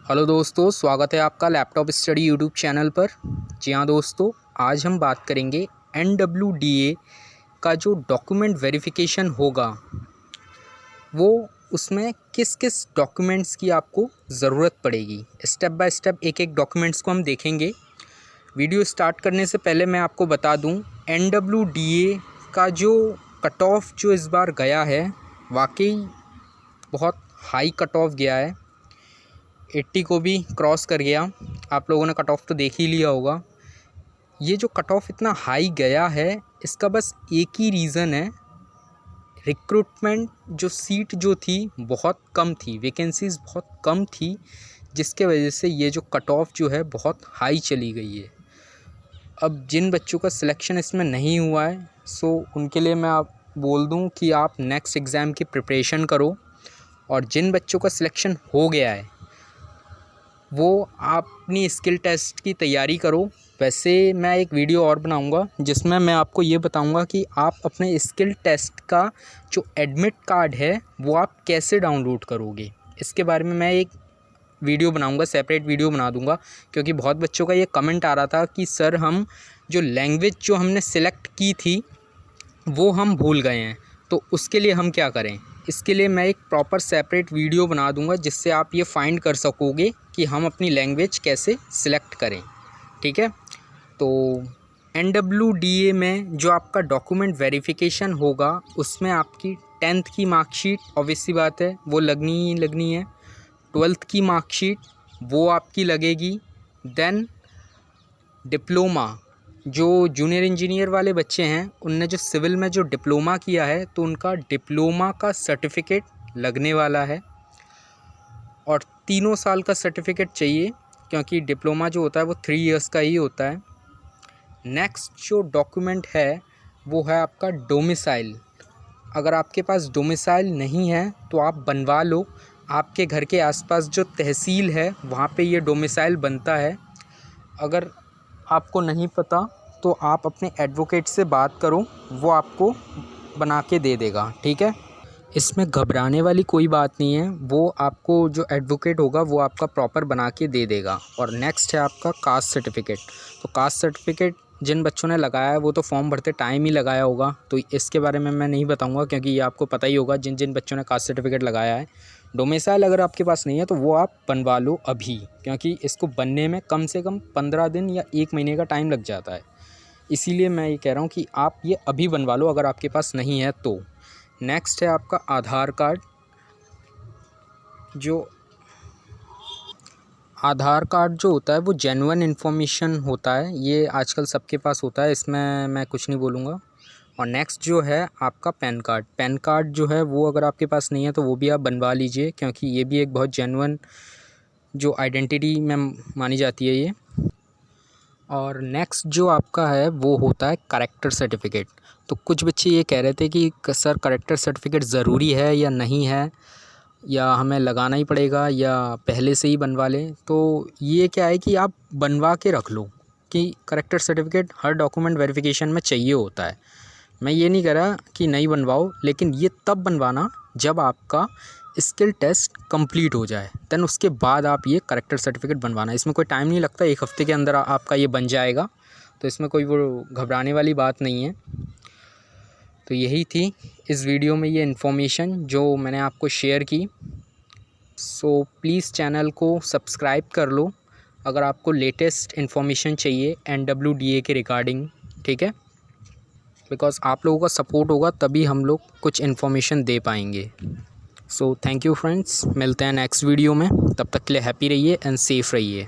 Hello दोस्तों, स्वागत है आपका लैपटॉप स्टडी यूट्यूब चैनल पर। जी हाँ दोस्तों, आज हम बात करेंगे NWDA का जो डॉक्यूमेंट वेरिफिकेशन होगा वो उसमें किस किस डॉक्यूमेंट्स की आपको ज़रूरत पड़ेगी। स्टेप बाय स्टेप एक एक डॉक्यूमेंट्स को हम देखेंगे। वीडियो स्टार्ट करने से पहले मैं आपको बता दूं, NWDA का जो कट ऑफ जो इस बार गया है वाकई बहुत हाई कट ऑफ गया है। 80 को भी क्रॉस कर गया। आप लोगों ने कट ऑफ तो देख ही लिया होगा। ये जो कट ऑफ इतना हाई गया है इसका बस एक ही रीज़न है, रिक्रूटमेंट जो सीट जो थी बहुत कम थी, वैकेंसीज़ बहुत कम थी, जिसके वजह से ये जो कट ऑफ जो है बहुत हाई चली गई है। अब जिन बच्चों का सिलेक्शन इसमें नहीं हुआ है सो उनके लिए मैं आप बोल दूं कि आप नेक्स्ट एग्ज़ाम की प्रिपरेशन करो, और जिन बच्चों का सिलेक्शन हो गया है वो आप अपनी स्किल टेस्ट की तैयारी करो। वैसे मैं एक वीडियो और बनाऊंगा जिसमें मैं आपको ये बताऊंगा कि आप अपने स्किल टेस्ट का जो एडमिट कार्ड है वो आप कैसे डाउनलोड करोगे। इसके बारे में मैं एक वीडियो बनाऊंगा, सेपरेट वीडियो बना दूंगा, क्योंकि बहुत बच्चों का ये कमेंट आ रहा था कि सर हम जो लैंग्वेज जो हमने सिलेक्ट की थी वो हम भूल गए हैं, तो उसके लिए हम क्या करें। इसके लिए मैं एक प्रॉपर सेपरेट वीडियो बना दूंगा जिससे आप ये फाइंड कर सकोगे कि हम अपनी लैंग्वेज कैसे सिलेक्ट करें। ठीक है, तो NWDA में जो आपका डॉक्यूमेंट वेरिफिकेशन होगा उसमें आपकी 10th की मार्कशीट ऑब्वियस सी बात है वो लगनी है। 12th की मार्कशीट वो आपकी लगेगी। देन डिप्लोमा, जो जूनियर इंजीनियर वाले बच्चे हैं उनने जो सिविल में जो डिप्लोमा किया है तो उनका डिप्लोमा का सर्टिफिकेट लगने वाला है, और 3 साल का सर्टिफिकेट चाहिए क्योंकि डिप्लोमा जो होता है वो 3 इयर्स का ही होता है। नेक्स्ट जो डॉक्यूमेंट है वो है आपका डोमिसाइल। अगर आपके पास डोमिसाइल नहीं है तो आप बनवा लो। आपके घर के आसपास जो तहसील है वहाँ पे ये डोमिसाइल बनता है। अगर आपको नहीं पता तो आप अपने एडवोकेट से बात करो, वो आपको बना के दे देगा। ठीक है, इसमें घबराने वाली कोई बात नहीं है, वो आपको जो एडवोकेट होगा वो आपका प्रॉपर बना के दे देगा। और नेक्स्ट है आपका कास्ट सर्टिफिकेट। तो कास्ट सर्टिफिकेट जिन बच्चों ने लगाया है वो तो फॉर्म भरते टाइम ही लगाया होगा, तो इसके बारे में मैं नहीं बताऊंगा क्योंकि ये आपको पता ही होगा जिन जिन बच्चों ने कास्ट सर्टिफिकेट लगाया है। डोमिसाइल अगर आपके पास नहीं है तो वो आप बनवा लो अभी, क्योंकि इसको बनने में कम से कम 15 दिन या 1 महीने का टाइम लग जाता है। इसीलिए मैं ये कह रहा हूँ कि आप ये अभी बनवा लो अगर आपके पास नहीं है तो। नेक्स्ट है आपका आधार कार्ड। जो आधार कार्ड जो होता है वो जेन्युइन इन्फॉर्मेशन होता है, ये आजकल सबके पास होता है, इसमें मैं कुछ नहीं बोलूँगा। और नेक्स्ट जो है आपका पैन कार्ड। पैन कार्ड जो है वो अगर आपके पास नहीं है तो वो भी आप बनवा लीजिए, क्योंकि ये भी एक बहुत जेन्युइन जो आइडेंटिटी में मानी जाती है ये। और नेक्स्ट जो आपका है वो होता है करेक्टर सर्टिफिकेट। तो कुछ बच्चे ये कह रहे थे कि सर करेक्टर सर्टिफिकेट ज़रूरी है या नहीं है, या हमें लगाना ही पड़ेगा या पहले से ही बनवा लें। तो ये क्या है कि आप बनवा के रख लो कि करेक्टर सर्टिफिकेट हर डॉक्यूमेंट वेरिफिकेशन में चाहिए होता है। मैं ये नहीं कह रहा कि नहीं बनवाओ, लेकिन ये तब बनवाना जब आपका स्किल टेस्ट कंप्लीट हो जाए, देन उसके बाद आप ये करेक्टर सर्टिफिकेट बनवाना। इसमें कोई टाइम नहीं लगता, 1 हफ़्ते के अंदर आपका ये बन जाएगा, तो इसमें कोई वो घबराने वाली बात नहीं है। तो यही थी इस वीडियो में ये इन्फॉर्मेशन जो मैंने आपको शेयर की। सो प्लीज़ चैनल को सब्सक्राइब कर लो अगर आपको लेटेस्ट इन्फॉर्मेशन चाहिए NWDA के रिगार्डिंग। ठीक है, बिकॉज़ आप लोगों का सपोर्ट होगा तभी हम लोग कुछ इन्फॉर्मेशन दे पाएंगे। सो थैंक यू फ्रेंड्स, मिलते हैं नेक्स्ट वीडियो में। तब तक के लिए हैप्पी रहिए एंड सेफ़ रहिए।